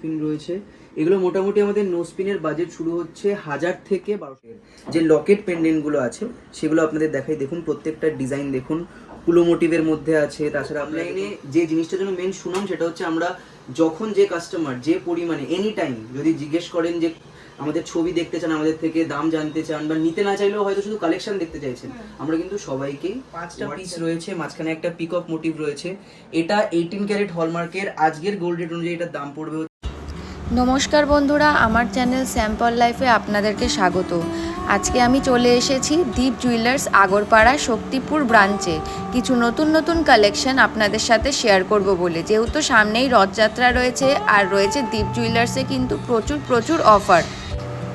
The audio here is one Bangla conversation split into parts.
স্পিন রয়েছে, এগুলো মোটামুটি আমাদের নো স্পিনের বাজেট শুরু হচ্ছে 1000 থেকে 1200। যে লকেট পেন্ডেন্টগুলো আছে সেগুলো আপনাদের দেখাই, দেখুন প্রত্যেকটা ডিজাইন দেখুন কুলো মোটিভের মধ্যে আছে। তাছাড়া অনলাইনে যে জিনিসটার জন্য মেন সুনাম সেটা হচ্ছে আমরা যখন যে কাস্টমার যে পরিমাণে এনি টাইম যদি জিজ্ঞেস করেন যে আমাদের ছবি দেখতে চান, আমাদের থেকে দাম জানতে চান, বা নিতে না চাইলেও হয়তো শুধু কালেকশন দেখতে চাইছেন, আমরা কিন্তু সবাইকেই 5টা পিস রয়েছে, মাঝখানে একটা পিকক মোটিভ রয়েছে। এটা 18 ক্যারেট হলমার্কের, আজকের গোল্ড রেট অনুযায়ী এটার দাম পড়বে। নমস্কার বন্ধুরা, আমার চ্যানেল স্যাম্পল লাইফে আপনাদেরকে স্বাগত। আজকে আমি চলে এসেছি দীপ জুয়েলার্স আগরপাড়া শক্তিপুর ব্রাঞ্চে কিছু নতুন কালেকশন আপনাদের সাথে শেয়ার করব বলে, যেহেতু সামনেই রথযাত্রা রয়েছে আর রয়েছে দীপ জুয়েলার্সে কিন্তু প্রচুর অফার।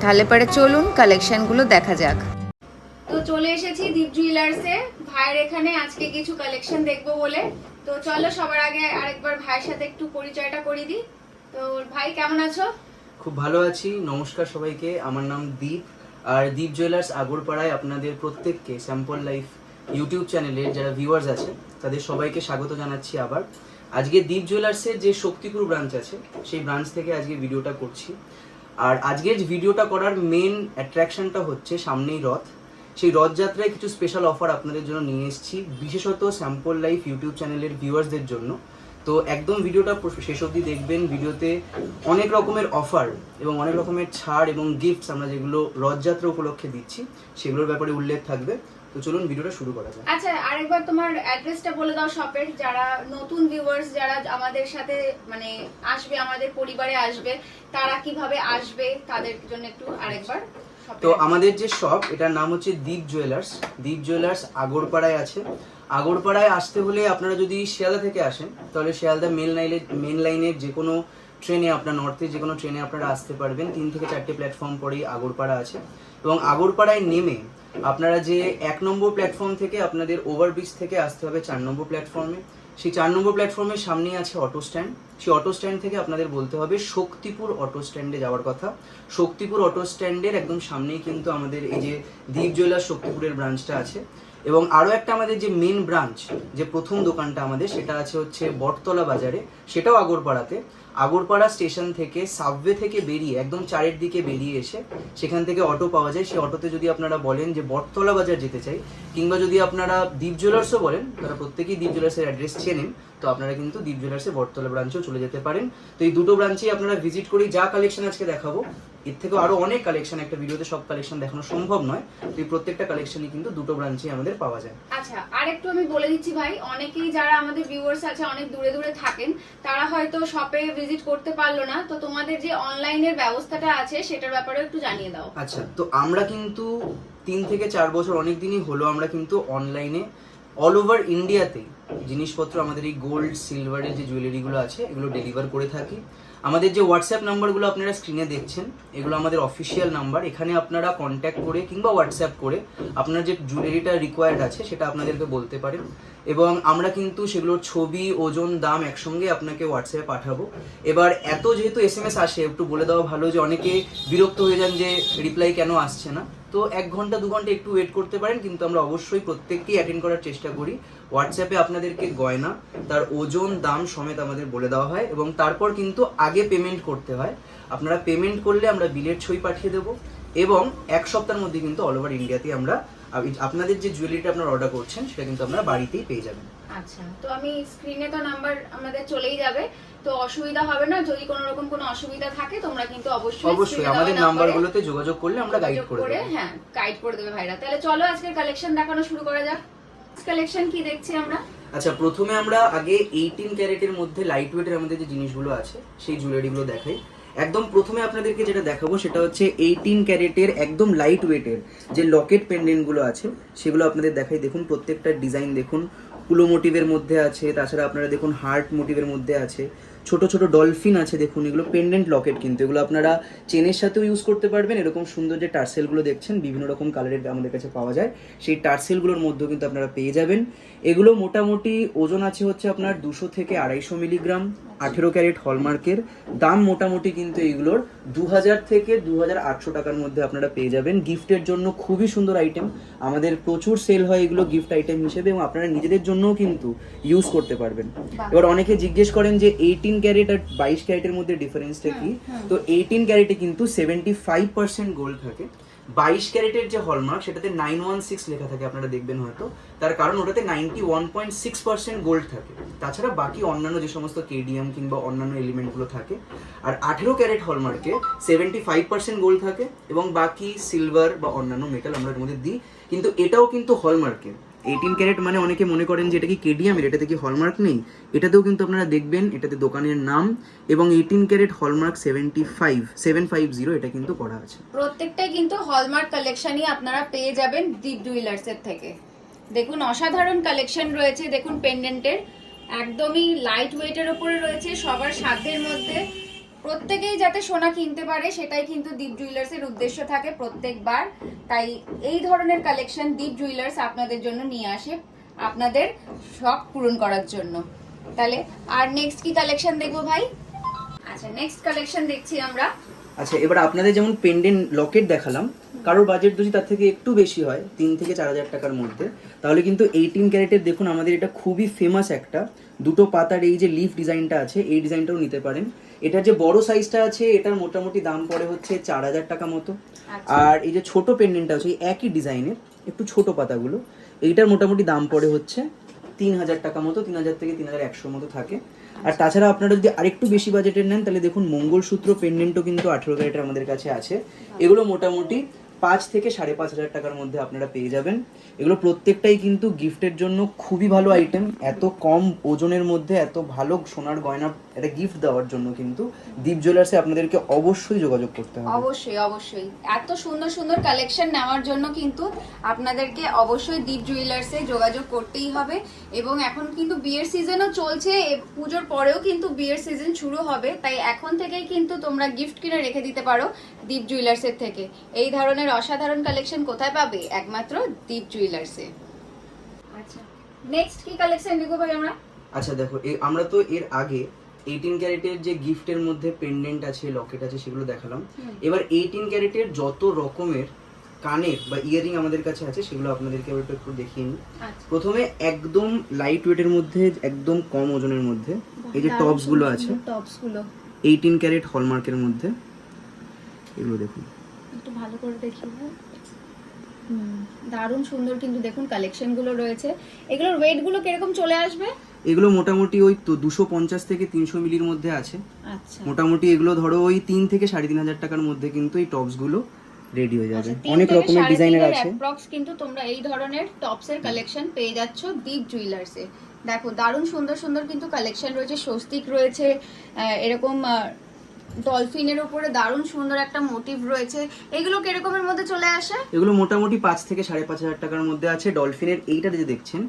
তাহলে পরে চলুন কালেকশনগুলো দেখা যাক। তো চলে এসেছি দীপ জুয়েলার্সে ভাইয়ের এখানে আজকে কিছু কালেকশন দেখবো বলে। তো চলো সবার আগে আরেকবার ভাইয়ের সাথে একটু পরিচয়টা করিয়ে দিই। তো ভাই কেমন আছো? খুব ভালো আছি, নমস্কার সবাইকে, আমার নাম দীপ। আর দীপ জুয়েলার্স আগরপাড়ায় আপনাদের প্রত্যেককে স্যাম্পল লাইফ ইউটিউব চ্যানেলের যারা ভিউয়ার্স আছে তাদের সবাইকে স্বাগত জানাচ্ছি আবার। আজকে দীপ জুয়েলার্সের যে শক্তিপুর ব্রাঞ্চ আছে সেই ব্রাঞ্চ থেকে আজকে ভিডিওটা করছি। আর আজকের ভিডিওটা করার মেন অ্যাট্রাকশনটা হচ্ছে সামনেই রথ, সেই রথযাত্রায় কিছু স্পেশাল অফার আপনাদের জন্য নিয়ে এসেছি, বিশেষত স্যাম্পল লাইফ ইউটিউব চ্যানেলের ভিউয়ার্সদের জন্য। তো একদম ভিডিওটা শেষ অবধি দেখবেন। ভিডিওতে অনেক রকমের অফার এবং অনেক রকমের ছাড় এবং গিফটস আমরা যেগুলো রথযাত্রা উপলক্ষে দিচ্ছি সেগুলোর ব্যাপারে উল্লেখ থাকবে। তো চলুন ভিডিওটা শুরু করা যাক। আচ্ছা, আরেকবার তোমার অ্যাড্রেসটা বলে দাও শপের, যারা নতুন ভিউয়ার্স যারা আমাদের সাথে মানে আসবে, আমাদের পরিবারে আসবে, তারা কিভাবে আসবে তাদের জন্য একটু আরেকবার। তো আমাদের যে শপ এটার নাম হচ্ছে দীপ জুয়েলার্স। দীপ জুয়েলার্স আগরপাড়ায় আছে। আগরপাড়ায় আসতে হলে আপনারা যদি শিয়ালদা থেকে আসেন তাহলে শিয়ালদা মেন লাইনের যে কোনো ট্রেনে, আপনার নর্থে যে কোনো ট্রেনে আপনারা আসতে পারবেন। 3 থেকে 4টে প্ল্যাটফর্ম পরেই আগরপাড়া আছে। এবং আগরপাড়ায় নেমে আপনারা যে 1 নম্বর প্ল্যাটফর্ম থেকে আপনাদের ওভারব্রিজ থেকে আসতে হবে 4 নম্বর প্ল্যাটফর্মে। সেই 4 নম্বর প্ল্যাটফর্মের সামনেই আছে অটো স্ট্যান্ড। সেই অটো স্ট্যান্ড থেকে আপনাদের বলতে হবে শক্তিপুর অটো স্ট্যান্ডে যাওয়ার কথা। শক্তিপুর অটো স্ট্যান্ডের একদম সামনেই কিন্তু আমাদের এই যে দীপ জুয়েলার্স শক্তিপুরের ব্রাঞ্চটা আছে। এবং আরও একটা আমাদের যে মেন ব্রাঞ্চ, যে প্রথম দোকানটা আমাদের, সেটা আছে হচ্ছে বটতলা বাজারে, সেটাও আগরপাড়াতে। আগরপাড়া স্টেশন থেকে সাবওয়ে থেকে বেরিয়ে একদম 4-এর দিকে বেরিয়ে এসে সেখান থেকে অটো পাওয়া যায়। সেই অটোতে যদি আপনারা বলেন যে বটতলা বাজার যেতে চাই, কিংবা যদি আপনারা দীপ জুয়েলার্সও বলেন, তারা প্রত্যেকেই দীপ জুয়েলার্সের অ্যাড্রেস চেনেন, তো আপনারা কিন্তু দীপ জুয়েলার্সের বটতলা ব্রাঞ্চেও চলে যেতে পারেন। তো এই দুটো ব্রাঞ্চেই আপনারা ভিজিট করেই যা কালেকশন আজকে দেখাবো, এর থেকেও আরো অনেক কালেকশন, একটা ভিডিওতে সব কালেকশন দেখানো সম্ভব নয়, তো এই প্রত্যেকটা কালেকশনই কিন্তু দুটো ব্রাঞ্চে আমাদের পাওয়া যায়। আচ্ছা, আরেকটু আমি বলে দিচ্ছি ভাই, অনেকেই যারা আমাদের ভিউয়ার্স আছে অনেক দূরে থাকেন, তারা হয়তো শপে ভিজিট করতে পারলো না, তো তোমাদের যে অনলাইনের ব্যবস্থাটা আছে সেটার ব্যাপারে একটু জানিয়ে দাও। আচ্ছা, তো আমরা কিন্তু 3 থেকে 4 বছর, অনেক দিনই হলো, আমরা কিন্তু অনলাইনে অল ওভার ইন্ডিয়াতে জিনিসপত্র, আমাদের এই গোল্ড সিলভারের যে জুয়েলারিগুলো আছে এগুলো ডেলিভার করে থাকি। আমাদের যে হোয়াটসঅ্যাপ নাম্বারগুলো আপনারা স্ক্রিনে দেখছেন, এগুলো আমাদের অফিসিয়াল নাম্বার। এখানে আপনারা কন্ট্যাক্ট করে কিংবা হোয়াটসঅ্যাপ করে আপনার যে জুয়েলারিটা রিকোয়ার্ড আছে সেটা আপনাদেরকে বলতে পারেন, এবং আমরা কিন্তু সেগুলোর ছবি, ওজন, দাম একসঙ্গে আপনাকে হোয়াটসঅ্যাপে পাঠাবো। এবার এত যেহেতু SMS আসে, একটু বলে দেওয়া ভালো যে অনেকে বিরক্ত হয়ে যান যে রিপ্লাই কেন আসছে না। তো 1 ঘন্টা 2 ঘন্টা একটু ওয়েট করতে পারেন, কিন্তু আমরা অবশ্যই প্রত্যেককেই অ্যাটেন্ড করার চেষ্টা করি। হোয়াটসঅ্যাপে আপনাদেরকে গয়না, তার ওজন, দাম সমেত আমাদের বলে দেওয়া হয়, এবং তারপর কিন্তু আগে পেমেন্ট করতে হয়। আপনারা পেমেন্ট করলে আমরা বিলের ছবি পাঠিয়ে দেবো, এবং 1 সপ্তাহের মধ্যে কিন্তু অল ওভার ইন্ডিয়াতে আমরা আপনাদের যে জুয়েলারিটা আপনারা অর্ডার করছেন সেটা কিন্তু আপনারা বাড়িতেই পেয়ে যাবেন। আচ্ছা, তো আমি স্ক্রিনে তো নাম্বার আমাদের চলেই যাবে, তো অসুবিধা হবে না। যদি কোনো রকম কোনো অসুবিধা থাকে তোমরা কিন্তু অবশ্যই আমাদের নাম্বারগুলোতে যোগাযোগ করলে আমরা গাইড করে দেব। হ্যাঁ, গাইড করে দেবে ভাইরা। তাহলে চলো আজকের কালেকশন দেখানো শুরু করা যাক। কালেকশন কি দেখছি আমরা? আচ্ছা, প্রথমে আমরা আগে 18 ক্যারেটের মধ্যে লাইট ওয়েটের আমাদের যে জিনিসগুলো আছে সেই জুয়েলারিগুলো দেখাই। একদম প্রথমে আপনাদেরকে যেটা দেখাবো সেটা হচ্ছে 18 ক্যারেটের একদম লাইট ওয়েটের যে লকেট পেন্ডেন্টগুলো আছে সেগুলো আপনাদের দেখাই। দেখুন প্রত্যেকটা ডিজাইন দেখুন কুলো মোটিভের মধ্যে আছে, তাছাড়া আপনারা দেখুন হার্ট মোটিভের মধ্যে আছে, ছোট ছোট ডলফিন আছে। দেখুন এগুলো পেন্ডেন্ট লকেট, কিন্তু এগুলো আপনারা চেনের সাথেও ইউজ করতে পারবেন। এরকম সুন্দর যে টার্সেলগুলো দেখছেন বিভিন্ন রকম কালারের আমাদের কাছে পাওয়া যায়, সেই টার্সেলগুলোর মধ্যেও কিন্তু আপনারা পেয়ে যাবেন। এগুলো মোটামুটি ওজন আছে হচ্ছে আপনার 200 থেকে 250 মিলিগ্রাম, 18 ক্যারেট হলমার্কের। দাম মোটামুটি কিন্তু এগুলোর 2000 থেকে 2800 টাকার মধ্যে আপনারা পেয়ে যাবেন। গিফটের জন্য খুবই সুন্দর আইটেম, আমাদের প্রচুর সেল হয় এগুলো গিফট আইটেম হিসেবে, এবং আপনারা নিজেদের জন্যও কিন্তু ইউজ করতে পারবেন। এবার অনেকে জিজ্ঞেস করেন যে 18 ক্যারেট আর 22 ক্যারেটের মধ্যে ডিফারেন্সটা কি? তো 18 ক্যারেটে কিন্তু 75% গোল্ড থাকে। 22 ক্যারেটের যে হলমার্ক সেটাতে 916 লেখা থাকে, আপনারা দেখবেন হয়তো, তার কারণ ওটাতে 91.6% গোল্ড থাকে। তাছাড়া বাকি অন্যান্য যে সমস্ত কেডিএম কিংবা অন্যান্য এলিমেন্টগুলো থাকে। আর 18 ক্যারেট হলমার্কে 75% গোল্ড থাকে এবং বাকি সিলভার বা অন্যান্য মেটাল আমরা এর মধ্যে দিই। কিন্তু এটাও কিন্তু হলমার্কে 18 ক্যারেট মানে অনেকে মনে করেন যে এটা কি কেডিএম, এটাতে কি হলমার্ক নেই, এটাতেও কিন্তু আপনারা দেখবেন এটাতে দোকানের নাম এবং 18 ক্যারেট হলমার্ক 750 এটা কিন্তু করা আছে। প্রত্যেকটাই কিন্তু হলমার্ক কালেকশনই আপনারা পেয়ে যাবেন দীপ জুয়েলার্স এর থেকে। দেখুন অসাধারণ কালেকশন রয়েছে, দেখুন পেন্ডেন্টের একদমই লাইট ওয়েটের উপরে রয়েছে, সবার সাধ্যের মধ্যে, প্রত্যেকেই যাতে সোনা কিনতে পারে সেটাই কিন্তু দীপ জুয়েলার্স এর উদ্দেশ্য থাকে প্রত্যেকবার। তাই এই ধরনের কালেকশন দীপ জুয়েলার্স আপনাদের জন্য নিয়ে আসে, আপনাদের শখ পূরণ করার জন্য। তাহলে আর নেক্সট কি কালেকশন দেখবো ভাই? আচ্ছা নেক্সট কালেকশন দেখছি আমরা। আচ্ছা এবার আপনাদের যেমন পেন্ডেন্ট লকেট দেখালাম, কারোর বাজেট যদি তার থেকে একটু বেশি হয় 3 থেকে 4,000 টাকার মধ্যে, তাহলে কিন্তু 18 ক্যারেটের দেখুন আমাদের এটা খুবই ফেমাস একটা দুটো পাতার এই যে লিফ ডিজাইনটা আছে, এই ডিজাইনটাও নিতে পারেন। এটার যে বড় সাইজটা আছে এটার মোটামুটি দাম পড়ে হচ্ছে 4,000 টাকা মতো। আর এই যে ছোট পেন্ডেন্টটা আছে একই ডিজাইনের একটু ছোট পাতাগুলো, এইটার মোটামুটি দাম পড়ে হচ্ছে 3,000 টাকা মতো, 3,000 থেকে 3,100 মতো থাকে। আর তাছাড়া আপনারা যদি আরেকটু বেশি বাজেটের নেন তাহলে দেখুন মঙ্গলসূত্র পেন্ডেন্টও কিন্তু 18 ক্যারেটের আমাদের কাছে আছে। এগুলো মোটামুটি 5 থেকে 5,500 টাকার মধ্যে আপনারা পেয়ে যাবেন। এগুলো প্রত্যেকটাই কিন্তু গিফটের জন্য খুবই ভালো আইটেম। এত কম ওজনের মধ্যে এত ভালো সোনার গয়না একটা গিফট দেওয়ার জন্য কিন্তু দীপ জুয়েলার্সে আপনাদেরকে অবশ্যই যোগাযোগ করতে হবে। অবশ্যই অবশ্যই এত সুন্দর সুন্দর কালেকশন নেওয়ার জন্য কিন্তু আপনাদেরকে অবশ্যই দীপ জুয়েলার্সে যোগাযোগ করতেই হবে। এবং এখন কিন্তু বিয়ের সিজনও চলছে, পুজোর পরেও কিন্তু বিয়ের সিজন শুরু হবে, তাই এখন থেকেই কিন্তু তোমরা গিফট কিনে রেখে দিতে পারো দীপ জুয়েলার্সের থেকে। এই ধরনের অসাধারণ কালেকশন কোথায় পাবে? একমাত্র দীপ জুয়েলার্সে। আচ্ছা নেক্সট কি কালেকশন দেখবো ভাই আমরা? আচ্ছা দেখো আমরা তো এর আগে 18 ক্যারেটের যে গিফটের মধ্যে পেন্ডেন্ট আছে লকেট আছে সেগুলো দেখালাম। এবার 18 ক্যারেটের যত রকমের কানের বা ইয়ারিং আমাদের কাছে আছে সেগুলো আপনাদেরকে একটু দেখিয়ে নিই। প্রথমে একদম লাইট ওয়েটের মধ্যে একদম কম ওজনের মধ্যে এই যে টপস গুলো আছে, 18 ক্যারেট হলমার্কের মধ্যে, এগুলো দেখুন একটু ভালো করে দেখিয়ে। দারুণ সুন্দর কিন্তু দেখুন কালেকশন গুলো রয়েছে। এগুলোর ওয়েট গুলো কিরকম চলে আসবে? এগুলো মোটামুটি ওই তো 250 থেকে 300 মিলির মধ্যে আছে। আচ্ছা মোটামুটি এগুলো ধরো ওই 3 থেকে 3,500 টাকার মধ্যে কিন্তু এই টপস গুলো রেডি হয়ে যাবে। অনেক রকমের ডিজাইনের আছে। অ্যাপ্রক্স কিন্তু তোমরা এই ধরনের টপস এর কালেকশন পেয়ে যাচ্ছ দীপ জুয়েলার্সে। দেখো দারুণ সুন্দর সুন্দর কিন্তু কালেকশন রয়েছে, স্বস্তিক রয়েছে, এরকম ডলফিনের উপরে দারুণ সুন্দর একটা মোটিভ রয়েছে। এগুলো কিরকমের মধ্যে চলে আসে? এগুলো মোটামুটি 5 থেকে 5,500 টাকার মধ্যে আছে। ডলফিনের এইটা যে দেখছেন,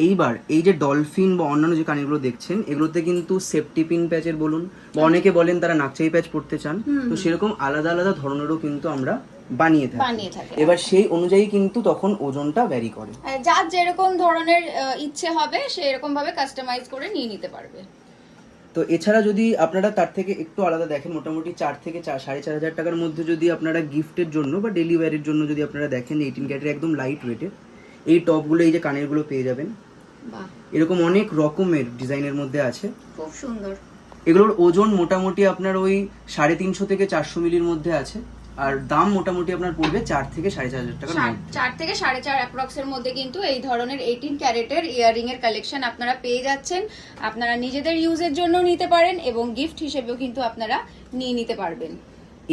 এইবার এই যে ডলফিন বা অন্যান্য যে কানেরগুলো দেখছেন এগুলোতে কিন্তু সেফটি পিন প্যাচের বলুন বা অনেকে বলেন তারা নাকচাই প্যাচ পড়তে চান, তো সেরকম আলাদা আলাদা ধরনেরও কিন্তু আমরা বানিয়ে থাকি। এবার সেই অনুযায়ী কিন্তু তখন ওজনটা ভ্যারি করে, যার যেরকম ধরনের ইচ্ছে হবে সেই রকম ভাবে কাস্টমাইজ করে নিয়ে নিতে পারবে। তো এছাড়া যদি আপনারা তার থেকে একটু আলাদা দেখেন, মোটামুটি 4 থেকে 4,500 টাকার মধ্যে যদি আপনারা গিফটের জন্য বা ডেলি ওয়্যারের জন্য যদি আপনারা দেখেন 18 ক্যারেটের একদম লাইট ওয়েটের এই টপগুলো, এই যে কানেরগুলো পেয়ে যাবেন। এরকম অনেক রকমের ডিজাইনের মধ্যে আছে, খুব সুন্দর। এগুলোর ওজন মোটামুটি আপনার ওই 350 থেকে 400 মিলির মধ্যে আছে। আর দাম মোটামুটি আপনার পড়বে 4 থেকে 4,500 টাকা, 4 থেকে 4.5 অ্যাপ্রক্স এর মধ্যে কিন্তু এই ধরনের 18 ক্যারেটের ইয়াররিং এর কালেকশন আপনারা পেয়ে যাচ্ছেন। আপনারা নিজেদের ইউজের জন্য নিতে পারেন এবং গিফট হিসেবেও কিন্তু আপনারা নিয়ে নিতে পারবেন।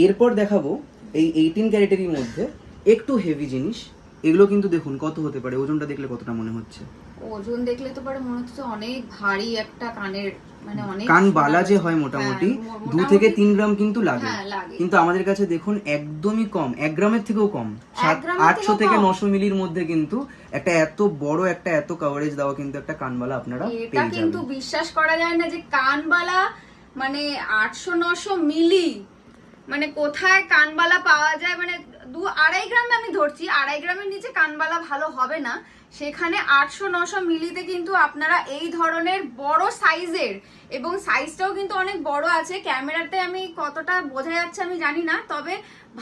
এরপর দেখাবো এই 18 ক্যারেটেরই মধ্যে একটু হেভি জিনিস। এগুলো কিন্তু দেখুন কত হতে পারে, ওজনটা দেখলে কতটা মনে হচ্ছে? ওজন দেখলে তো পারে মনে হচ্ছে অনেক ভারী একটা কানের, মানে অনেক কান বালা যে হয় মোটামুটি 2 থেকে 3 গ্রাম কিন্তু লাগে, কিন্তু আমাদের কাছে দেখুন একদমই কম, 1 গ্রামের থেকেও কম, 800 থেকে 900 মিলির মধ্যে কিন্তু একটা এত বড় একটা এত কভারেজ দেওয়া কিন্তু একটা কানবালা আপনারা পেয়ে যাবেন। এটা কিন্তু বিশ্বাস করা যায় না যে কানবালা মানে 800-900 মিলি, মানে কোথায় কানবালা পাওয়া যায়, মানে 2-2.5 গ্রামে আমি ধরছি, 2.5 গ্রামের নিচে কানবালা ভালো হবে না, সেখানে 800-900 মিলিতে কিন্তু আপনারা এই ধরনের বড় সাইজের, এবং সাইজটাও কিন্তু অনেক বড় আছে, ক্যামেরাতে আমি কতটা বোঝা যাচ্ছে আমি জানি না, তবে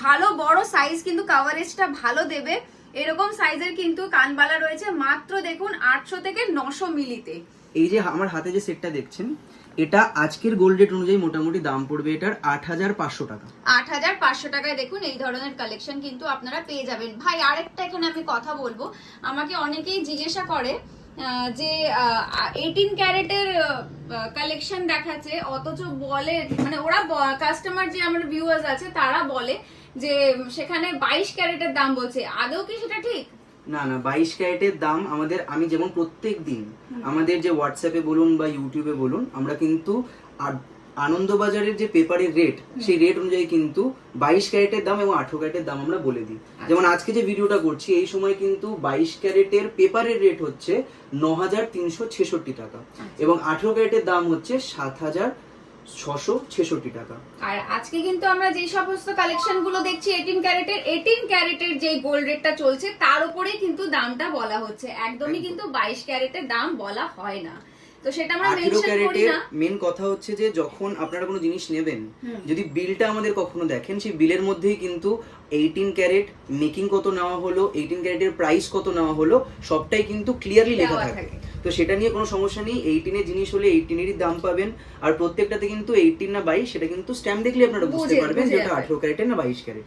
ভালো বড় সাইজ কিন্তু কভারেজটা ভালো দেবে। এরকম সাইজের কিন্তু কানবালা রয়েছে মাত্র দেখুন 800 থেকে 900 মিলিতে। এই যে আমার হাতে যে সেটটা দেখছেন এটা আজকের গোল্ড রেট অনুযায়ী মোটামুটি দাম পড়বে এটার 8,500 টাকা। 8,500 টাকায় দেখুন এই ধরনের কালেকশন কিন্তু আপনারা পেয়ে যাবেন। ভাই আরেকটা এখানে আমি কথা বলবো, আমাকে অনেকেই জিজ্ঞাসা করে যে 18 ক্যারেটের কালেকশন দেখাচ্ছে, অথচ বলে মানে ওরা কাস্টমার যে আমার ভিউয়ার্স আছে তারা বলে যে সেখানে 22 ক্যারেটের দাম বলছে, আদৌ কি সেটা ঠিক? না না, 22 ক্যারেটের দাম আমাদের, আমি যেমন প্রত্যেক দিন আমাদের যে হোয়াটসঅ্যাপে বলুন বা ইউটিউবে বলুন, আমরা কিন্তু আনন্দবাজারের যে পেপারের রেট সেই রেট অনুযায়ী কিন্তু 22 ক্যারেটের দাম এবং 18 ক্যারেটের দাম আমরা বলে দিই। যেমন আজকে যে ভিডিওটা করছি এই সময় কিন্তু 22 ক্যারেটের পেপারের রেট হচ্ছে 9,366 টাকা এবং 18 ক্যারেটের দাম হচ্ছে 7,666 টাকা। আর আজকে কিন্তু আমরা যে সমস্ত কালেকশন গুলো দেখছি 18 ক্যারেটের যে গোল্ড রেটটা চলছে তার উপরেই কিন্তু দামটা বলা হচ্ছে, একদমই কিন্তু 22 ক্যারেটের দাম বলা হয় না। তো সেটা আমরা 18 মেনশন করি ক্যারেটের না। মেন কথা হচ্ছে যে যখন আপনারা কোনো জিনিস নেবেন, যদি বিলটা আমাদের কখনো দেখেন, সেই বিলের মধ্যেই কিন্তু 18 ক্যারেট মেকিং কত নেওয়া হলো, 18 ক্যারেটের প্রাইস কত নেওয়া হলো, সবটাই কিন্তু ক্লিয়ারলি লেখা থাকে। তো সেটা নিয়ে কোনো সমস্যা নেই। 18 এর জিনিস হলে 18 এরই দাম পাবেন, আর প্রত্যেকটাতে কিন্তু 18 না 22 সেটা কিন্তু স্ট্যাম্প দেখলে আপনারা বুঝতে পারবেন যে এটা 18 ক্যারেটের না 22 ক্যারেট।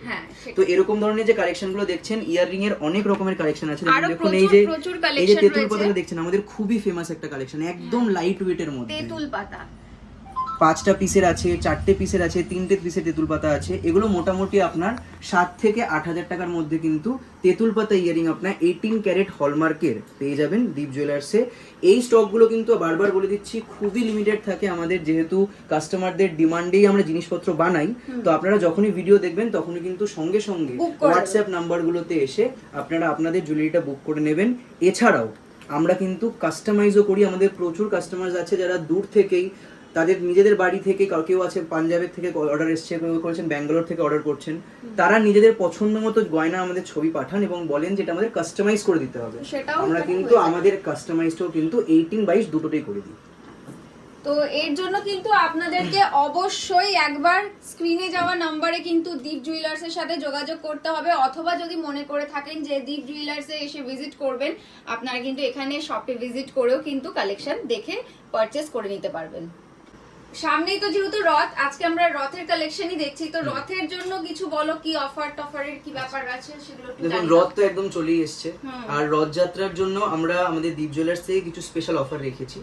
তো এরকম ধরনের যে কালেকশন গুলো দেখছেন, ইয়াররিং এর অনেক রকমের কালেকশন আছে। দেখুন এই যে তেঁতুল পাতাটা দেখছেন, আমাদের খুবই ফেমাস একটা কালেকশন, একদম লাইট ওয়েটের মধ্যে। তেঁতুল পাতা 5টা পিসের আছে, 4টে পিসের আছে, 3টে পিসের তেঁতুল পাতা আছে। এগুলো মোটামুটি আপনার 7 থেকে 8,000 টাকার মধ্যে কিন্তু তেঁতুল পাতা ইয়ারিং আপনার 18 ক্যারেট হলমার্কের পেয়ে যাবেন দীপ জুয়েলার্সে। এই স্টকগুলো কিন্তু বারবার বলে দিচ্ছি খুবই লিমিটেড থাকে আমাদের, যেহেতু কাস্টমারদের ডিমান্ডেই আমরা জিনিসপত্র বানাই। তো আপনারা যখনই ভিডিও দেখবেন তখনই কিন্তু সঙ্গে সঙ্গে হোয়াটসঅ্যাপ নাম্বারগুলোতে এসে আপনারা আপনাদের জুয়েলারিটা বুক করে নেবেন। এছাড়াও আমরা কিন্তু কাস্টমাইজও করি। আমাদের প্রচুর কাস্টমার আছে যারা দূর থেকেই তাদের নিজেদের বাড়ি থেকে, কেউ আছে পাঞ্জাবের থেকে অর্ডার এসছে, কেউ করেছেন ব্যাঙ্গালোর থেকে অর্ডার করছেন, তারা নিজেদের পছন্দ মতো গয়না আমাদের ছবি পাঠান এবং বলেন যেটা আমাদের কাস্টমাইজ করে দিতে হবে। আমরা কিন্তু আমাদের কাস্টমাইজটাও কিন্তু 18-22 দুটোতেই করে দিই। তো এর জন্য কিন্তু আপনাদেরকে অবশ্যই একবার স্ক্রিনে যাওয়া নাম্বারে কিন্তু দীপ জুয়েলার্সের সাথে যোগাযোগ করতে হবে, অথবা যদি মনে করে থাকেন যে দীপ জুয়েলার্সে এসে ভিজিট করবেন, আপনারা কিন্তু এখানে শপে ভিজিট করেও কিন্তু কালেকশন দেখে পারচেজ করে নিতে পারবেন। সামনেই তো যেহেতু রথ, আজকে আমরা রথের কালেকশনই দেখছি, তো রথের জন্য কিছু বলো, কি অফার টফারের কি ব্যাপার আছে সেগুলো একটু দেখুন। রথ তো একদম চলেই এসছে, আর রথযাত্রার জন্য আমরা আমাদের দীপ জুয়েলার্স থেকে কিছু স্পেশাল অফার রেখেছি।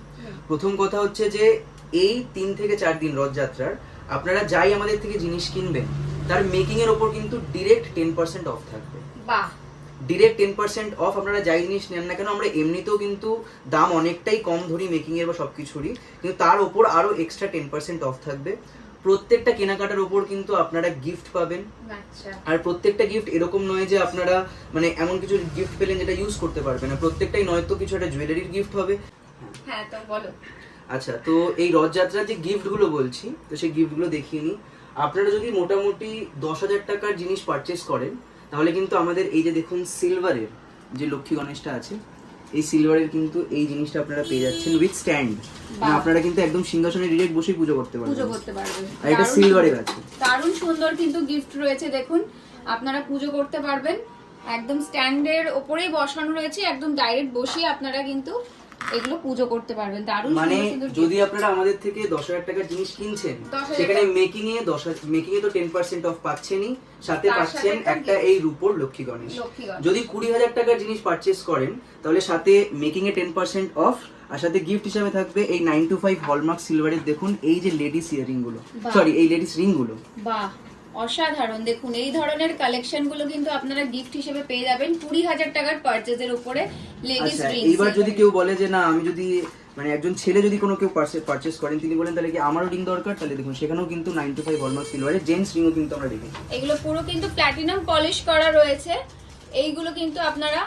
প্রথম কথা হচ্ছে যে এই 3 থেকে 4 দিন রথযাত্রার আপনারা যাই আমাদের থেকে জিনিস কিনবেন তার মেকিং এর উপর কিন্তু ডিরেক্ট 10% অফ থাকবে। বাহ, ডিরেক্ট 10% অফ। আপনারা যাই জিনিস নেন না কেন, আমরা এমনিতেও কিন্তু দাম অনেকটাই কম ধরি মেকিং এর বা সবকিছুরই, কিন্তু তার উপর আরো এক্সট্রা 10% অফ থাকবে। প্রত্যেকটা কেনাকাটার উপর কিন্তু আপনারা গিফট পাবেন। আর প্রত্যেকটা গিফট এরকম নয় যে আপনারা মানে এমন কিছু গিফট পেলেন যেটা ইউজ করতে পারবেন না, প্রত্যেকটাই নয়তো কিছু একটা জুয়েলারির গিফট হবে। হ্যাঁ, তো বলো। আচ্ছা, তো এই রথযাত্রার যে গিফটগুলো বলছি, তো সেই গিফটগুলো দেখিয়ে নিই। আপনারা যদি মোটামুটি 10,000 টাকার জিনিস পারচেস করেন তাহলে কিন্তু আমাদের এই যে দেখুন সিলভারের যে লক্ষ্মী গণেশটা আছে, এই সিলভারের কিন্তু এই জিনিসটা আপনারা পেয়ে যাচ্ছেন উইথ স্ট্যান্ড। আপনারা কিন্তু একদম সিংহাসনে ডিরেক্ট বসে পুজো করতে পারবেন। আর এটা সিলভারের আছে, দারুণ সুন্দর কিন্তু গিফট রয়েছে। দেখুন আপনারা পুজো করতে পারবেন, একদম স্ট্যান্ডের উপরেই বসানো রয়েছে, একদম ডাইরেক্ট বসিয়ে আপনারা কিন্তু এগুলো পুজো করতে পারবেন। দারুণ মানে যদি আপনারা আমাদের থেকে 10,000 টাকার জিনিস কিনছেন, সেখানে মেকিং এ 10,000 তো 10% অফ পাচ্ছেনই, সাথে পাচ্ছেন একটা এই রূপোর লক্ষ্মী গণেশ। যদি 20,000 টাকার জিনিস পারচেস করেন তাহলে সাথে মেকিং এ 10% অফ, আর সাথে গিফট হিসেবে থাকবে এই 925 হলমার্ক সিলভারের দেখুন এই যে লেডিস ইয়ারিং গুলো, সরি এই লেডিস রিং গুলো। বাহ, অসাধারণ। দেখুন এই ধরনের কালেকশন গুলো কিন্তু আপনারা গিফট হিসেবে পেয়ে যাবেন 20,000 টাকার পারচেজের উপরে লেডিস রিং। এইবার যদি কেউ বলে যে না আমি যদি মানে একজন ছেলে যদি কোনো কেউ পারচেস করেন, তিনি বলেন তাহলে কি আমারও রিং দরকার, তাহলে দেখুন সেখানেও কিন্তু 925 হলমার্ক সিলভারের জেন্টস রিংও কিন্তু আমরা রেখেছি। এগুলো পুরো কিন্তু প্ল্যাটিনাম পলিশ করা রয়েছে। এইগুলো কিন্তু আপনারা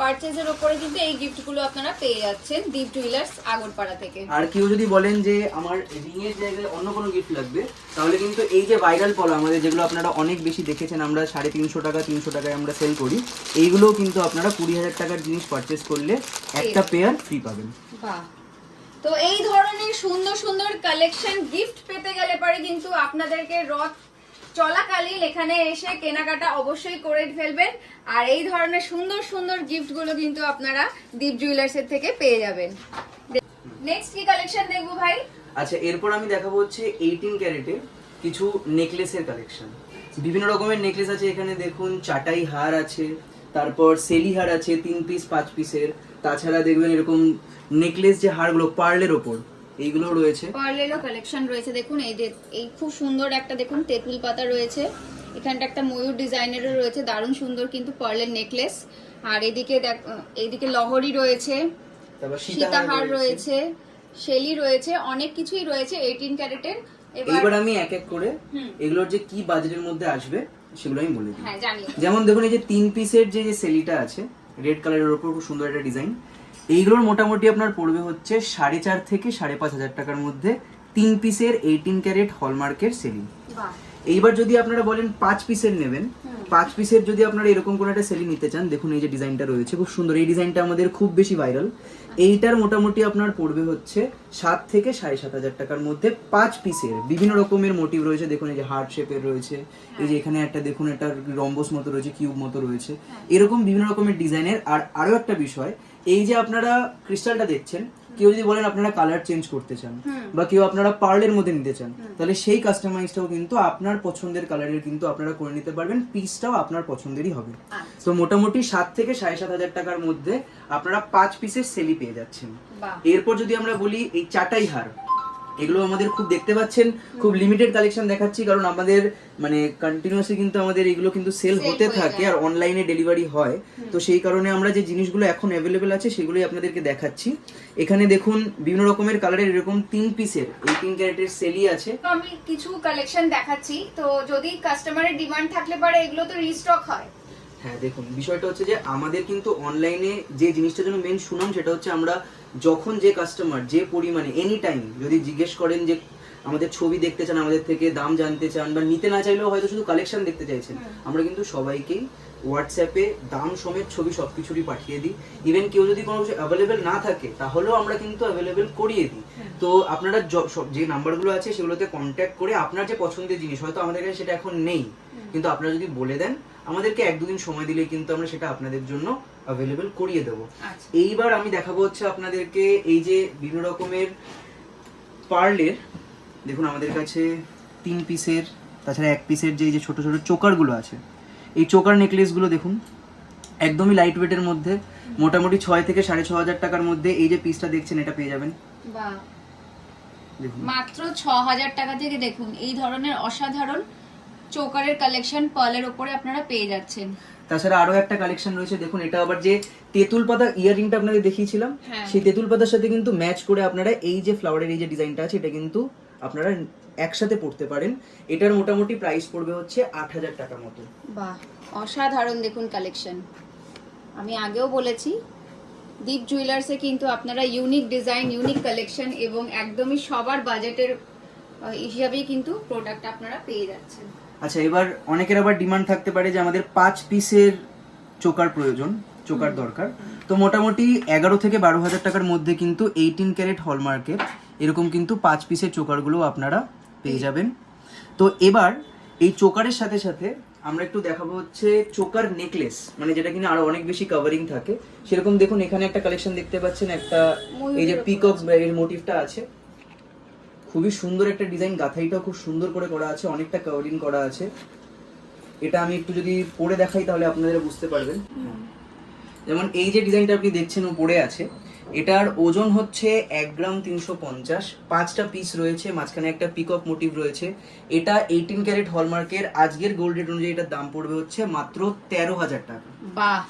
পারচেজের উপরে কিন্তু এই গিফটগুলো আপনারা পেয়ে যাচ্ছেন দীপ জুয়েলার্স আগরপাড়া থেকে। আর কেউ যদি বলেন যে আমার রিং এর জায়গায় অন্য কোনো গিফট লাগবে, তাহলে কিন্তু এই যে ভাইরাল পলা আমাদের যেগুলো আপনারা অনেক বেশি দেখেছেন, আমরা 350 টাকা 300 টাকায় আমরা সেল করি, এইগুলোও কিন্তু আপনারা 20,000 টাকার জিনিস পারচেস করলে একটা পেয়ার ফ্রি পাবেন। বাহ, তো এই ধরনের সুন্দর সুন্দর কালেকশন গিফট পেতে গেলে পরে কিন্তু আপনাদেরকে রথ চলাকালীন এখানে এসে কেনাকাটা অবশ্যই করে ফেলবেন, আর এই ধরনের সুন্দর সুন্দর গিফট গুলো কিন্তু আপনারা দীপ জুয়েলার্স এর থেকে পেয়ে যাবেন। নেক্সট কি কালেকশন দেখবো ভাই? আচ্ছা, এরপর আমি দেখাবো হচ্ছে 18 ক্যারেটের কিছু নেকলেসের কালেকশন। বিভিন্ন রকমের নেকলেস আছে এখানে, দেখুন চাটাই হার আছে, তারপর সেলি হার আছে 3 পিস 5 পিসের, তাছাড়া দেখবেন এরকম নেকলেস যে হারগুলো পার্লের ওপর এইগুলো রয়েছে। পার্লেরও কালেকশন রয়েছে, দেখুন এই খুব সুন্দর একটা দেখুন তেঁতুল পাতা রয়েছে, এখানটা একটা ময়ূর ডিজাইনেরও রয়েছে, দারুণ সুন্দর কিন্তু পার্লের নেকলেস। আর এইদিকে লহরি রয়েছে, তারপর সীতাহার রয়েছে, শেলি রয়েছে, অনেক কিছুই রয়েছে 18 ক্যারেটের। এবার আমি এক এক করে এগুলোর যে কি বাজেটের মধ্যে আসবে সেগুলো আমি বলে দিই। হ্যাঁ, জানি। যেমন দেখুন এই যে 3 পিসের যে সেলিটা আছে রেড কালারের উপর, খুব সুন্দর একটা ডিজাইন। এইগুলোর মোটামুটি আপনার পড়বে হচ্ছে 4.5 থেকে 5.5 হাজার টাকার মধ্যে 3 পিসের 18 ক্যারেট হলমার্কের সেলি। বাহ, এইবার যদি আপনারা বলেন 5 পিসের নেবেন, 5 পিসের যদি আপনারা এরকম কোনো একটা সেলি নিতে চান, দেখুন এই যে ডিজাইনটা রয়েছে খুব সুন্দর, এই ডিজাইনটা আমাদের খুব বেশি ভাইরাল। এইটার মোটামুটি আপনার পড়বে হচ্ছে 7 থেকে 7.5 হাজার টাকার মধ্যে 5 পিসের। বিভিন্ন রকমের মোটিভ রয়েছে, দেখুন এই যে হার্ট শেপের রয়েছে, এই যে এখানে একটা দেখুন একটা রম্বস মতো রয়েছে, কিউব মতো রয়েছে, এরকম বিভিন্ন রকমের ডিজাইনের। আর আরো একটা বিষয়, এই যে আপনারা ক্রিস্টালটা দেখছেন, কেউ যদি বলেন আপনারা কালার চেঞ্জ করতে চান বা কেউ আপনারা পার্লের মধ্যে নিতে চান, তাহলে সেই কাস্টমাইজটাও কিন্তু আপনার পছন্দের কালারের কিন্তু আপনারা করে নিতে পারবেন, পিসটাও আপনার পছন্দেরই হবে। তো মোটামুটি 7 থেকে 7.5 হাজার টাকার মধ্যে আপনারা 5 পিসের সেলি পেয়ে যাচ্ছেন। এরপর যদি আমরা বলি এই চাটাই হার, এগুলো আমাদের খুব দেখতে পাচ্ছেন, খুব লিমিটেড কালেকশন দেখাচ্ছি, কারণ আমাদের মানে কন্টিনিউয়াসলি কিন্তু আমাদের এগুলো কিন্তু সেল হতে থাকে আর অনলাইনে ডেলিভারি হয়, তো সেই কারণে আমরা যে জিনিসগুলো এখন অ্যাভেলেবেল আছে সেগুলোই আপনাদেরকে দেখাচ্ছি। এখানে দেখুন বিভিন্ন রকমের কালারের এরকম 3 পিসের 18 ক্যারেটের সেলি আছে। তো আমি কিছু কালেকশন দেখাচ্ছি, তো যদি কাস্টমারের ডিমান্ড থাকলে পারে এগুলো তো রিস্টক হয়। হ্যাঁ, দেখুন বিষয়টা হচ্ছে যে আমাদের কিন্তু অনলাইনে যে জিনিসটার জন্য মেন সুনাম, সেটা হচ্ছে আমরা যখন যে কাস্টমার যে পরিমাণে এনি টাইম যদি জিজ্ঞেস করেন যে আমাদের ছবি দেখতে চান, আমাদের থেকে দাম জানতে চান, বা নিতে না চাইলেও হয়তো শুধু কালেকশন দেখতে চাইছেন, আমরা কিন্তু সবাইকেই হোয়াটসঅ্যাপে দাম সমেত ছবি সবকিছুরই পাঠিয়ে দিই। ইভেন কেউ যদি কোনো কিছু অ্যাভেলেবেল না থাকে তাহলেও আমরা কিন্তু অ্যাভেলেবেল করিয়ে দিই। তো আপনারা যে নাম্বারগুলো আছে সেগুলোতে কন্ট্যাক্ট করে আপনার যে পছন্দের জিনিস, হয়তো আমাদের কাছে সেটা এখন নেই, কিন্তু আপনারা যদি বলে দেন আমাদেরকে 1-2 দিন সময় দিলেই কিন্তু আমরা সেটা আপনাদের জন্য অ্যাভেলেবেল করিয়ে দেবো। এইবার আমি দেখাবো হচ্ছে আপনাদেরকে এই যে বিভিন্ন রকমের পার্লের, দেখুন আমাদের কাছে 3 পিসের, তাছাড়া 1 পিসের যে ছোট ছোট চোকারগুলো আছে, এই চোকার নেকলেসগুলো দেখুন একদমই লাইট ওয়েটের মধ্যে, মোটামুটি 6 থেকে 6.5 হাজার টাকার মধ্যে এই যে পিসটা দেখছেন এটা পেয়ে যাবেন। বাহ, মাত্র 6,000 টাকা থেকে দেখুন এই ধরনের অসাধারণ চোকারের কালেকশন পার্লের উপরে আপনারা পেয়ে যাচ্ছেন। তাছাড়া আরো একটা কালেকশন রয়েছে, দেখুন এটা আবার যে তেঁতুল পাতা ইয়াররিংটা আপনাদের দেখিয়েছিলাম, সেই তেঁতুল পাতার সাথে কিন্তু ম্যাচ করে আপনারা এই যে ফ্লাওয়ারের এই যে ডিজাইনটা আছে এটা কিন্তু আপনারা একসাথে পড়তে পারেন। এটার মোটামুটি প্রাইস পড়বে হচ্ছে 8,000 টাকার মতো। বাহ, অসাধারণ দেখুন কালেকশন। আমি আগেও বলেছি দীপ জুয়েলার্সে কিন্তু আপনারা ইউনিক ডিজাইন, ইউনিক কালেকশন এবং একদমই সবার বাজেটের হিসাবেই কিন্তু প্রোডাক্ট আপনারা পেয়ে যাচ্ছেন। আচ্ছা, এবার অনেকের আবার ডিমান্ড থাকতে পারে যে আমাদের 5 পিসের চোকার প্রয়োজন, চোকার দরকার, তো মোটামুটি 11 থেকে 12 হাজার টাকার মধ্যে কিন্তু 18 ক্যারেট হলমার্কের এরকম কিন্তু 5 পিসের চোকারগুলো আপনারা পেয়ে যাবেন। তো এবার এই চোকারের সাথে সাথে আমরা একটু দেখাবো হচ্ছে চোকার নেকলেস, মানে যেটা কিনা আরো অনেক বেশি কভারিং থাকে সেরকম। দেখুন এখানে একটা কালেকশন দেখতে পাচ্ছেন, একটা এই যে পিকক এর মোটিভটা আছে, খুবই সুন্দর একটা ডিজাইন, গাথাইটাও খুব সুন্দর করে করা আছে, অনেকটা কভারিং করা আছে। এটা আমি একটু যদি পরে দেখাই তাহলে আপনারা বুঝতে পারবেন। যেমন এই যে ডিজাইনটা আপনি দেখছেন উপরে আছে, এটার ওজন হচ্ছে 1 গ্রাম 350, 5টা পিস রয়েছে, মাঝখানে একটা পিকক মোটিভ রয়েছে। এটা 18 ক্যারেট হলমার্কের, আজকের গোল্ড রেট অনুযায়ী এটার দাম পড়বে হচ্ছে মাত্র 13,000 টাকা। বাহ,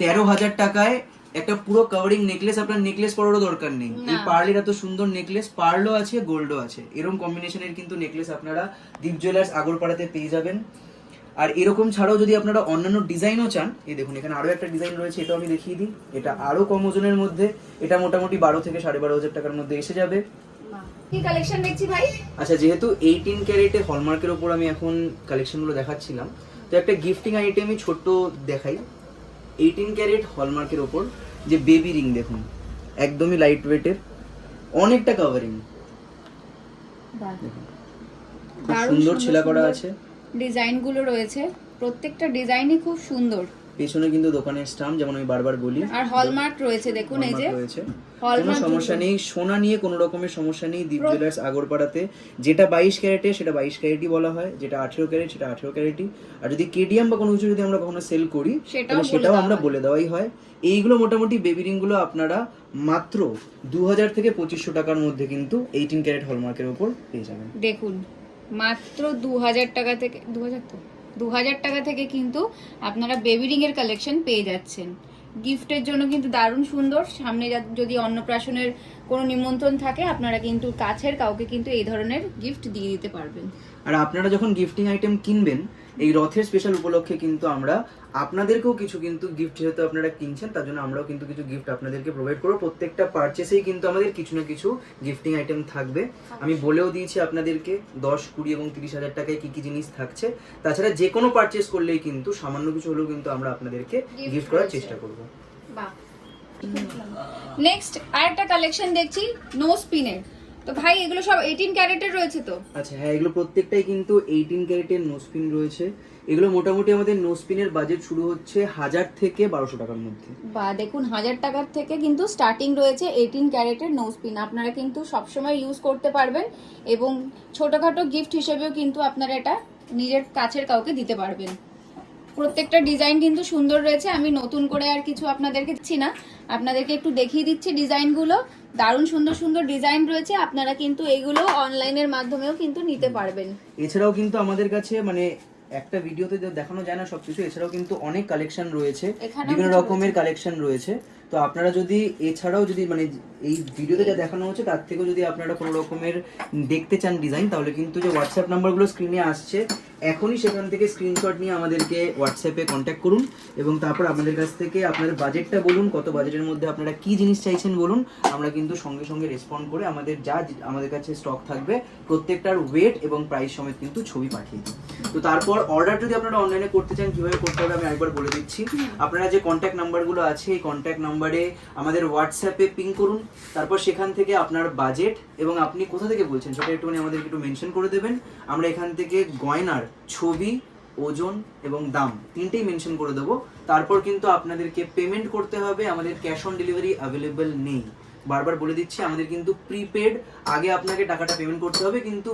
13,000 টাকায় একটা পুরো কভারিং নেকলেস, আপনার নেকলেস পরারও দরকার নেই। এই পার্লের এত সুন্দর নেকলেস, পার্লও আছে গোল্ডও আছে, এরকম কম্বিনেশনের কিন্তু নেকলেস আপনারা দীপ জুয়েলার্স আগরপাড়াতে পেয়ে যাবেন। আর এরকম ছাড়াও যদি আপনারা অন্যান্য ডিজাইনও চান, এই দেখুন এখানে আরো একটা ডিজাইন রয়েছে, এটাও আমি দেখিয়ে দিই। এটা আরো কম ওজনের মধ্যে, এটা মোটামুটি 12 থেকে 12.5 টাকার মধ্যে এসে যাবে। কি কালেকশন দেখছি ভাই? আচ্ছা, যেহেতু 18 ক্যারেটের হলমার্কের উপর আমি এখন কালেকশনগুলো দেখাচ্ছিলাম, তো একটা গিফটিং আইটেমই ছোট্ট দেখাই। 18 ক্যারেট হলমার্কের উপর যে বেবি রিং দেখুন, একদমই লাইট ওয়েটের, অনেকটা কভারিং, সুন্দর ছেলা করা আছে, ডিজাইনগুলো রয়েছে, প্রত্যেকটা ডিজাইনই খুব সুন্দর। পেছনে কিন্তু দোকানের স্টাম্প, যেমন আমি বারবার বলি, আর হলমার্ক রয়েছে দেখুন, এই যে hallmark রয়েছে। কোনো হলমার্ক সমস্যা নেই, সোনা নিয়ে কোনো রকমের সমস্যা নেই। দীপ জুয়েলার্স আগরপাড়াতে যেটা 22 ক্যারেটে সেটা 22 ক্যারেটই বলা হয়, যেটা 18 ক্যারেট সেটা 18 ক্যারেটই। আর যদি কেডিএম বা কোনো কিছু যদি আমরা কখনো সেল করি তাহলে সেটাও আমরা বলে দেওয়াই হয়। এইগুলো মোটামুটি বেবি রিংগুলো আপনারা মাত্র 2000 থেকে 2500 টাকার মধ্যে কিন্তু 18 ক্যারেট হলমার্কের উপর পেয়ে যাবেন। দেখুন মাত্র 2000 টাকা থেকে 2000 টাকা থেকে কিন্তু আপনারা বেবি রিং এর কালেকশন পেয়ে যাচ্ছেন। গিফটের জন্য কিন্তু দারুণ সুন্দর। সামনে যদি অন্নপ্রাশনের কোনো নিমন্ত্রণ থাকে, আপনারা কিন্তু কাছের কাউকে কিন্তু এই ধরনের গিফট দিয়ে দিতে পারবেন। আর আপনারা যখন গিফটিং আইটেম কিনবেন, এই রথের স্পেশাল উপলক্ষে কিন্তু আমরা আপনাদেরকেও কিছু কিন্তু গিফট, যেহেতু আপনারা কিনছেন তার জন্য আমরাও কিন্তু কিছু গিফট আপনাদেরকে প্রোভাইড করবো। প্রত্যেকটা পারচেসেই কিন্তু আমাদের কিছু না কিছু গিফটিং আইটেম থাকবে। আমি বলেও দিয়েছি আপনাদেরকে 10, 20 এবং 30 হাজার টাকায় কি কি জিনিস থাকছে। তাছাড়া যে কোনো পারচেস করলেই কিন্তু সামান্য কিছু হলেও কিন্তু আমরা আপনাদেরকে গিফট করার চেষ্টা করবো। বাহ। নেক্সট আরেকটা কালেকশন দেখছি নো স্পিনের। তো ভাই এগুলো সব 18 ক্যারেটের রয়েছে তো? আচ্ছা হ্যাঁ, এগুলো প্রত্যেকটাই কিন্তু 18 ক্যারেটের নো স্পিন রয়েছে। এগুলো মোটামুটি আমাদের নো স্পিনের বাজেট শুরু হচ্ছে 1000 থেকে 1200 টাকার মধ্যে। বা দেখুন 1000 টাকার থেকে কিন্তু স্টার্টিং রয়েছে 18 ক্যারেটের নো স্পিন। আপনারা কিন্তু সবসময় ইউজ করতে পারবেন এবং ছোটখাটো গিফট হিসেবেও কিন্তু আপনারা এটা নিজের কাছের কাউকে দিতে পারবেন। প্রত্যেকটা ডিজাইন কিন্তু সুন্দর রয়েছে। আমি নতুন করে আর কিছু আপনাদেরকে দিচ্ছি না, আপনাদেরকে একটু দেখিয়ে দিচ্ছি ডিজাইনগুলো। দারুণ সুন্দর সুন্দর ডিজাইন রয়েছে। আপনারা কিন্তু এইগুলো অনলাইনের মাধ্যমেও কিন্তু নিতে পারবেন। এছাড়াও কিন্তু আমাদের কাছে মানে একটা ভিডিওতে দেখানো যায় না সবকিছু, এছাড়াও কিন্তু অনেক কালেকশন রয়েছে, বিভিন্ন রকমের কালেকশন রয়েছে। তো আপনারা যদি এছাড়াও যদি মানে এই ভিডিওতে যা দেখানো হচ্ছে তার থেকেও যদি আপনারা কোনো রকমের দেখতে চান ডিজাইন, তাহলে কিন্তু যে হোয়াটসঅ্যাপ নাম্বারগুলো স্ক্রিনে আসছে এখনই সেখান থেকে স্ক্রিনশট নিয়ে আমাদেরকে হোয়াটসঅ্যাপে কন্ট্যাক্ট করুন এবং তারপর আপনাদের কাছ থেকে আপনাদের বাজেটটা বলুন, কত বাজেটের মধ্যে আপনারা কি জিনিস চাইছেন বলুন। আমরা কিন্তু সঙ্গে সঙ্গে রেসপন্ড করে আমাদের যা আমাদের কাছে স্টক থাকবে প্রত্যেকটার ওয়েট এবং প্রাইস সমেত কিন্তু ছবি পাঠিয়ে দিই। তো তারপর অর্ডার যদি আপনারা অনলাইনে করতে চান কীভাবে করতে হবে আমি একবার বলে দিচ্ছি। আপনারা যে কন্ট্যাক্ট নাম্বারগুলো আছে এই কন্ট্যাক্ট নাম্বারে আমাদের হোয়াটসঅ্যাপে পিং করুন। তারপর সেখান থেকে আপনার বাজেট এবং আপনি কোথা থেকে বলছেন সেটা একটুখানি আমাদেরকে একটু মেনশন করে দেবেন। আমরা এখান থেকে গয়নার ছবি, ওজন এবং দাম তিনটেই মেনশন করে দেবো। তারপর কিন্তু আপনাদেরকে পেমেন্ট করতে হবে। আমাদের ক্যাশ অন ডেলিভারি অ্যাভেলেবেল নেই, বারবার বলে দিচ্ছি। আমাদের কিন্তু প্রিপেড, আগে আপনাকে টাকাটা পেমেন্ট করতে হবে, কিন্তু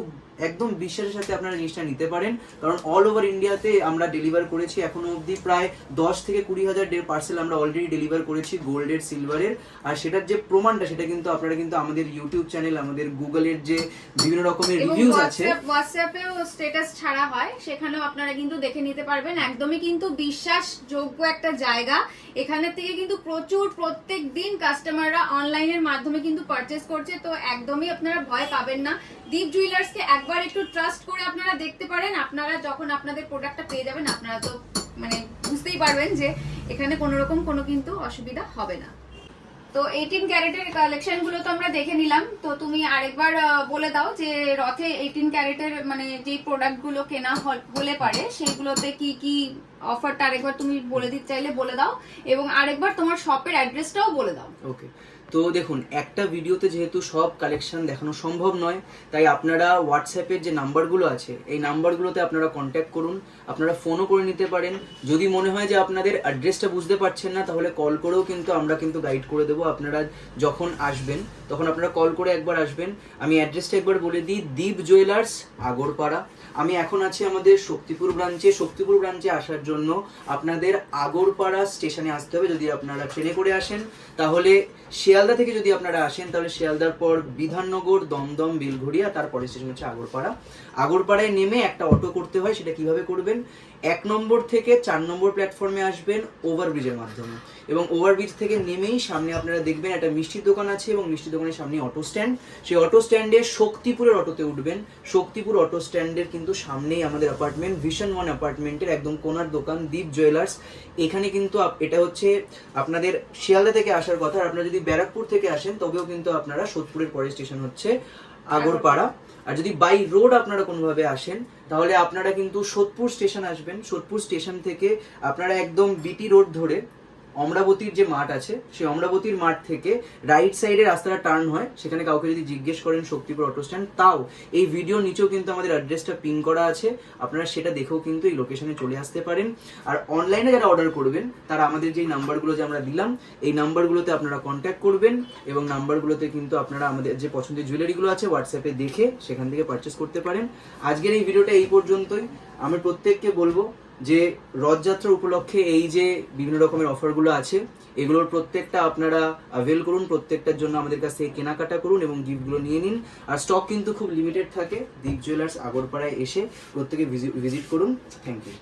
একদম বিশ্বাসের সাথে আপনারা জিনিসটা নিতে পারেন। কারণ অল ওভার ইন্ডিয়াতে আমরা ডেলিভার করেছি এখনো অবধি প্রায় 10 থেকে 20 হাজার পার্সেল আমরা অলরেডি ডেলিভার করেছি গোল্ডের, সিলভারের। আর সেটার যে প্রমাণটা সেটা কিন্তু আপনারা কিন্তু আমাদের ইউটিউব চ্যানেল, আমাদের গুগলের যে বিভিন্ন রকমের রিভিউজ আছে, হোয়াটসঅ্যাপেও স্ট্যাটাস ছাড়া হয়, সেখানেও আপনারা কিন্তু দেখে নিতে পারবেন। একদমই কিন্তু বিশ্বাসযোগ্য একটা জায়গা। এখানে থেকে কিন্তু প্রচুর প্রত্যেক দিন কাস্টমাররা অনলাইনের মাধ্যমে কিন্তু পারচেজ করছে। তো একদমই আপনারা ভয় পাবেন না। দীপ জুয়েলার্সকে একবার একটু ট্রাস্ট করে আপনারা দেখতে পারেন। আপনারা যখন আপনাদের প্রোডাক্টটা পেয়ে যাবেন আপনারা তো মানে বুঝতেই পারবেন যে এখানে কোনো রকম কোনো কিন্তু অসুবিধা হবে না। তো 18 ক্যারেটের কালেকশন গুলো তো আমরা দেখে নিলাম। তো তুমি আরেকবার বলে দাও যে রথে 18 ক্যারেটের মানে যে প্রোডাক্ট গুলো কেনা হলে পারে সেইগুলোতে কি কি অফারটা আরেকবার তুমি বলে দিতে চাইলে বলে দাও এবং আরেকবার তোমার শপের অ্যাড্রেসটাও বলে দাও। ওকে, তো দেখুন একটা ভিডিওতে যেহেতু সব কালেকশন দেখানো সম্ভব নয়, তাই আপনারা হোয়াটসঅ্যাপের যে নাম্বারগুলো আছে এই নাম্বারগুলোতে আপনারা কন্ট্যাক্ট করুন। আপনারা ফোনও করে নিতে পারেন। যদি মনে হয় যে আপনাদের অ্যাড্রেসটা বুঝতে পারছেন না তাহলে কল করেও কিন্তু আমরা কিন্তু গাইড করে দেবো। আপনারা যখন আসবেন তখন আপনারা কল করে একবার আসবেন। আমি অ্যাড্রেসটা একবার বলে দিই, দীপ জুয়েলার্স আগরপাড়া। আমি এখন আছি আমাদের শক্তিপুর ব্রাঞ্চে। শক্তিপুর ব্রাঞ্চে আসার জন্য আপনাদের আগরপাড়া স্টেশনে আসতে হবে। যদি আপনারা ট্রেনে করে আসেন তাহলে শিয়ালদা থেকে যদি আপনারা আসেন তাহলে শিয়ালদার পর বিধাননগর, দমদম, বেলঘড়িয়া, তারপরে স্টেশন হচ্ছে আগরপাড়া। আগরপাড়ায় নেমে একটা অটো করতে হয়। সেটা কিভাবে করবেন, 1 নম্বর থেকে 4 নম্বর প্ল্যাটফর্মে আসবেন ওভারব্রিজের মাধ্যমে এবং ওভারব্রিজ থেকে নেমেই সামনে আপনারা দেখবেন একটা মিষ্টির দোকান আছে এবং মিষ্টির দোকানের সামনে অটো স্ট্যান্ড। সেই অটো স্ট্যান্ডে শক্তিপুরের অটোতে উঠবেন। শক্তিপুর অটো স্ট্যান্ডের কিন্তু সামনেই আমাদের অ্যাপার্টমেন্ট, ভিশন 1 অ্যাপার্টমেন্টের একদম কোনার দোকান দীপ জুয়েলার্স। এখানে কিন্তু এটা হচ্ছে আপনাদের শিয়ালদা থেকে আসার কথা। আর আপনারা যদি ব্যারাকপুর থেকে আসেন তবেও কিন্তু আপনারা সোদপুরের পরের স্টেশন হচ্ছে আগরপাড়া। আর যদি বাই রোড আপনারা কোনোভাবে আসেন তাহলে আপনারা কিন্তু সোদপুর স্টেশন আসবেন। সোদপুর স্টেশন থেকে আপনারা একদম বিটি রোড ধরে অমরাবতীর যে মাঠ আছে সেই অমরাবতীর মাঠ থেকে রাইট সাইডে রাস্তাটা টার্ন হয়, সেখানে কাউকে যদি জিজ্ঞেস করেন শক্তিপুর অটো স্ট্যান্ড, তাও এই ভিডিওর নিচেও কিন্তু আমাদের অ্যাড্রেসটা পিন করা আছে, আপনারা সেটা দেখেও কিন্তু এই লোকেশনে চলে আসতে পারেন। আর অনলাইনে যারা অর্ডার করবেন তারা আমাদের যেই নাম্বারগুলো যে আমরা দিলাম এই নাম্বারগুলোতে আপনারা কন্ট্যাক্ট করবেন, এবং নাম্বারগুলোতে কিন্তু আপনারা আমাদের যে পছন্দের জুয়েলারিগুলো আছে হোয়াটসঅ্যাপে দেখে সেখান থেকে পারচেস করতে পারেন। আজকের এই ভিডিওটা এই পর্যন্তই। আমি প্রত্যেককে বলবো যে রথযাত্রা উপলক্ষে এই যে বিভিন্ন রকমের অফারগুলো আছে এগুলোর প্রত্যেকটা আপনারা অ্যাভেল করুন, প্রত্যেকটার জন্য আমাদের কাছ থেকে কেনাকাটা করুন এবং গিফটগুলো নিয়ে নিন। আর স্টক কিন্তু খুব লিমিটেড থাকে। দীপ জুয়েলার্স আগরপাড়ায় এসে প্রত্যেকে ভিজিট করুন। Thank you.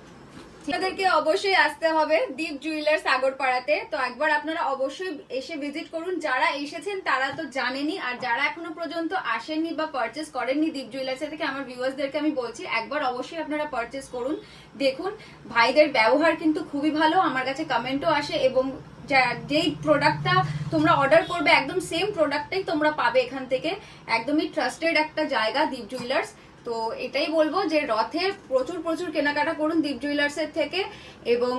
আপনাদেরকে অবশ্যই আসতে হবে দীপ জুয়েলার্স আগরপাড়াতে, তো একবার আপনারা অবশ্যই এসে ভিজিট করুন। যারা এসেছেন তারা তো জানেনই, আর যারা এখনো পর্যন্ত আসেননি বা পারচেস করেননি দীপ জুয়েলার্স থেকে, আমার ভিউয়ার্সদেরকে আমি বলছি একবার অবশ্যই আপনারা পারচেস করুন। দেখুন ভাইদের ব্যবহার কিন্তু খুবই ভালো, আমার কাছে কমেন্টও আসে, এবং যেই প্রোডাক্টটা তোমরা অর্ডার করবে একদম সেম প্রোডাক্টটাই তোমরা পাবে এখান থেকে। একদমই ট্রাস্টেড একটা জায়গা দীপ জুয়েলার্স। তো এটাই বলবো যে রথে প্রচুর প্রচুর কেনাকাটা করুন দীপ জুয়েলার্সের থেকে, এবং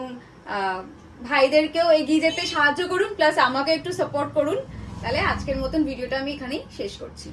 ভাইদেরকেও এগিয়ে যেতে সাহায্য করুন, প্লাস আমাকে একটু সাপোর্ট করুন। তাহলে আজকের মতন ভিডিওটা আমি এখানেই শেষ করছি।